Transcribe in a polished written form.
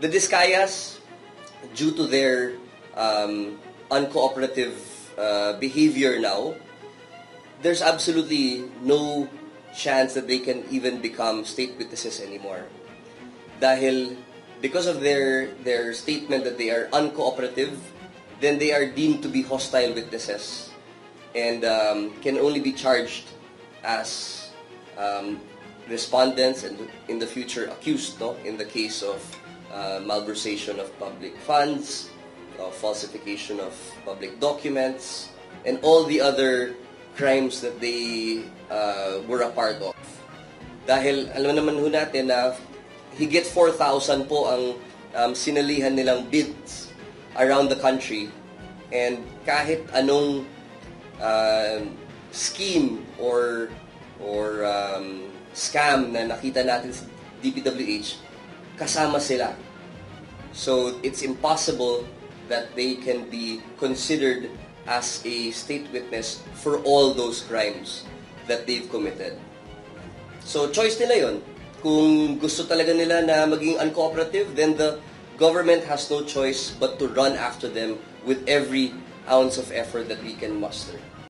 The Discayas, due to their uncooperative behavior now, there's absolutely no chance that they can even become state witnesses anymore. Dahil because of their statement that they are uncooperative, then they are deemed to be hostile witnesses and can only be charged as respondents and in the future accused, no, in the case of malversation of public funds, falsification of public documents, and all the other crimes that they were a part of. Dahil alam naman ho natin na higit 4,000 po ang sinalihan nilang bids around the country, and kahit anong scheme or scam na nakita natin sa DPWH, kasama sila. So it's impossible that they can be considered as a state witness for all those crimes that they've committed. So choice nila yon. Kung gusto talaga nila na maging uncooperative, then the government has no choice but to run after them with every ounce of effort that we can muster.